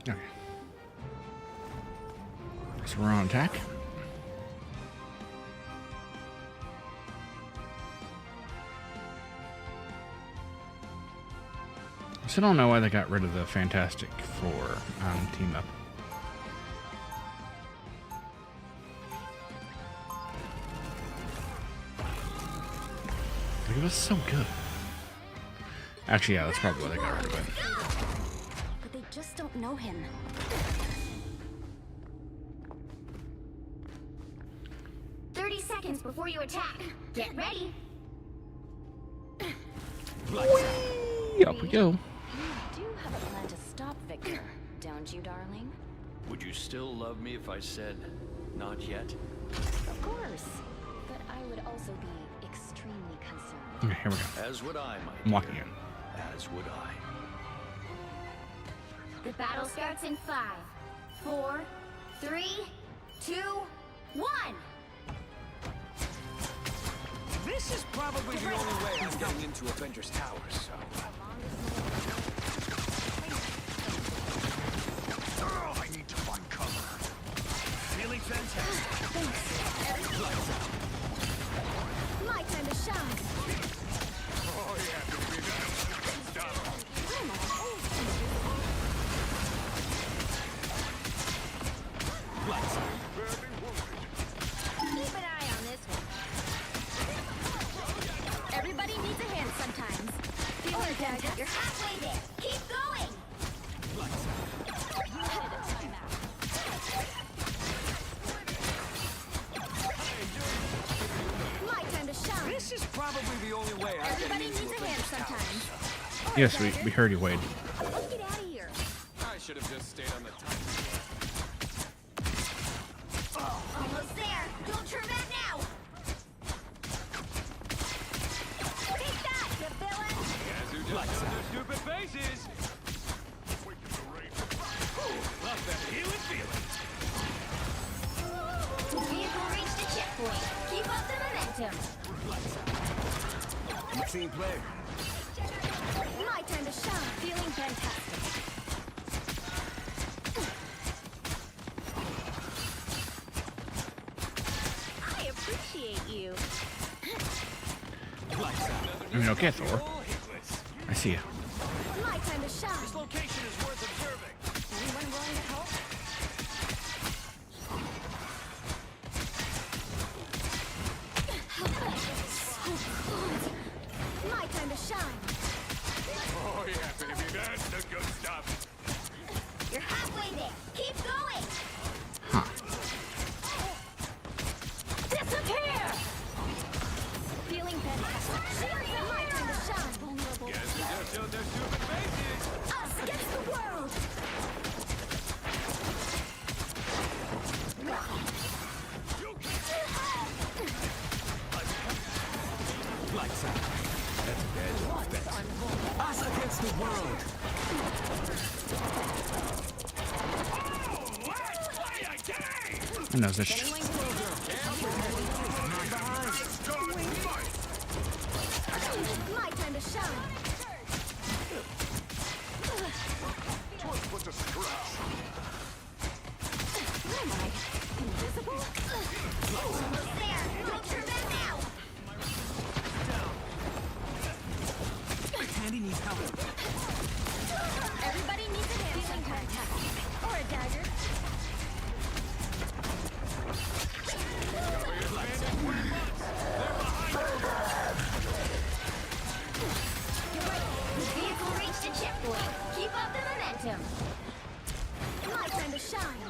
Okay. So we're on attack. I still don't know why they got rid of the Fantastic Four team up. Like, it was so good. Actually, yeah, that's probably why they got rid of it. But they just don't know him. Seconds before you attack. Get ready. Up we go. You do have a plan to stop Victor, don't you, darling? Would you still love me if I said not yet? Of course. But I would also be extremely concerned. Okay, here we go. As would I, my I'm walking dear. in. As would I. The battle starts in 5, 4, 3, 2, 1. This is probably the only way I'm getting into Avengers Tower, so... Oh, I need to find cover. Feeling fantastic. My time to shine. Oh, yeah, the big Keep an eye on this one. Everybody needs a hand sometimes. Feel it, Dagger. You're halfway there. Keep going. You headed a timeout. My time to shine. This is probably the only way I'm Everybody getting needs into a hand Avengers Tower. sometimes. Yes, we heard you, Wade. Let's get out of here. I should have just stayed on the time. Almost there. Don't turn back now. Take that, you villain. Guys who just do their stupid face? team player. My time to shine. Feeling fantastic. I appreciate you. I mean, okay, Thor. I see you. My time to shine. This location is worth observing. Anyone willing to help? So cold. My time to shine. Oh yeah, baby, that's the good stuff. You're halfway there. Keep going. Huh. Disappear. Feeling fantastic. My time to shine. Vulnerable. Guess we just showed their stupid faces. Us against the world. Lights out. That's a badge of offense. Us against the world. Oh, let's play a game! Who knows this? My time to shine. Put the stretch. What am I? Invisible? Almost there. Don't turn back now. Handy needs help. Everybody needs a hand. Feeling fantastic. Or a dagger. The vehicle reached a checkpoint. Keep up the momentum. My time to shine.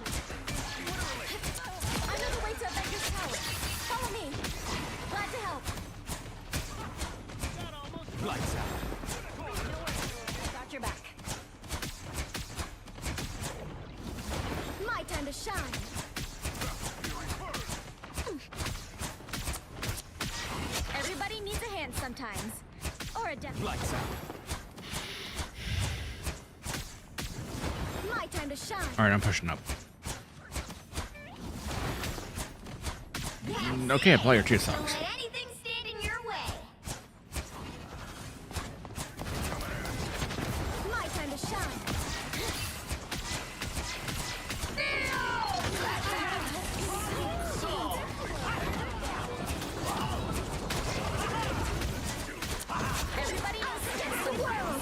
I know the way to Avengers Tower. Follow me. Glad to help. Lights out. Got your back. My time to shine. Everybody needs a hand sometimes. Or a death. Lights out. My time to shine. All right, I'm pushing up. Yes. Okay, player 2 Don't sucks. let anything stand in your way. My time to shine. Everybody else against the world.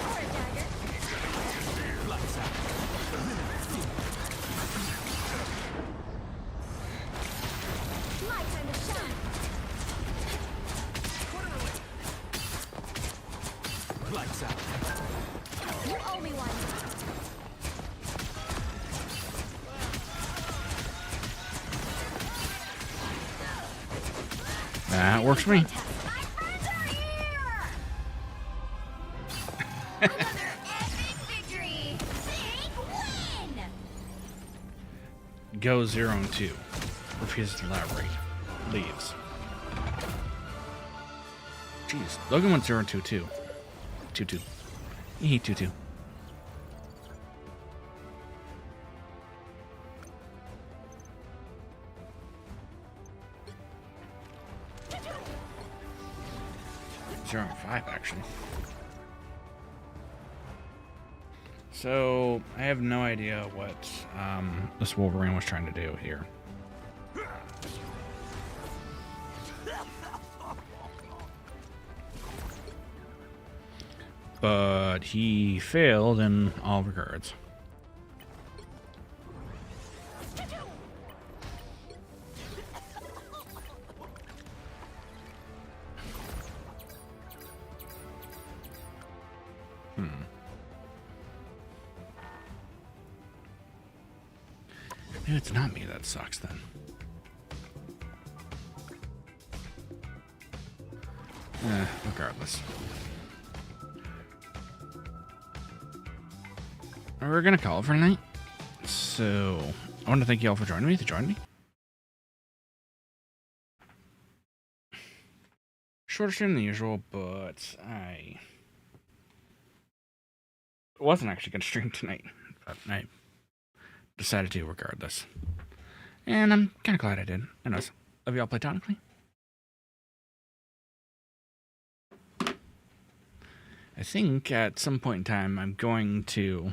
Or a dagger. Lights out. My time to shine. Lights out. You owe me one. That works for me. My friends are here! Another epic victory! Big win! Go 0 and 2. Refuses to elaborate. Leaves. Jeez. Logan went 0 and 2 too. 2-2. 2-2. Zero and 5 actually. So I have no idea what this Wolverine was trying to do here. But he failed in all regards. Maybe it's not me that sucks then. Regardless. We're gonna call it for tonight. So I want to thank you all for joining me. Shorter stream than usual, but I wasn't actually gonna stream tonight, but I decided to regardless. And I'm kind of glad I did. Anyways, love you all platonically. I think at some point in time I'm going to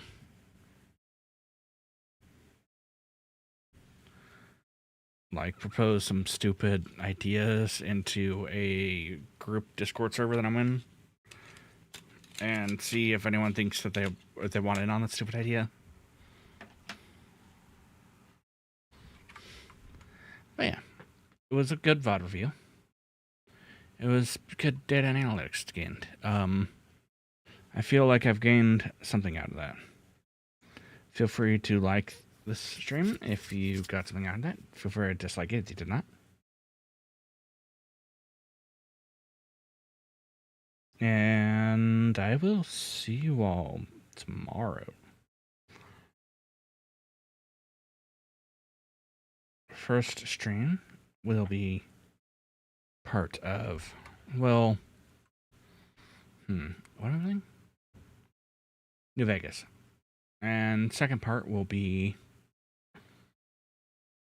like propose some stupid ideas into a group Discord server that I'm in and see if anyone thinks that they want in on that stupid idea. But yeah, it was a good VOD review. It was good data and analytics gained. I feel like I've gained something out of that. Feel free to like this stream if you got something out of that. Feel free to dislike it if you did not. And I will see you all tomorrow. First stream will be part of, well, what am I doing? New Vegas. And second part will be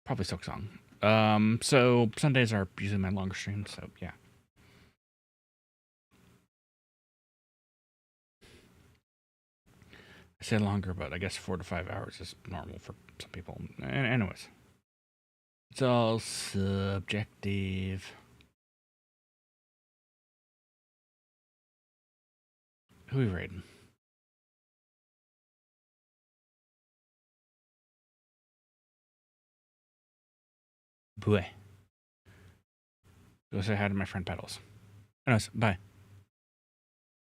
probably Silksong. So Sundays are usually my longer streams, so yeah. I say longer, but I guess 4 to 5 hours is normal for some people. Anyways. It's all subjective. Who are we raiding? Boy. Go say hi to my friend Pedals. Anyways, bye.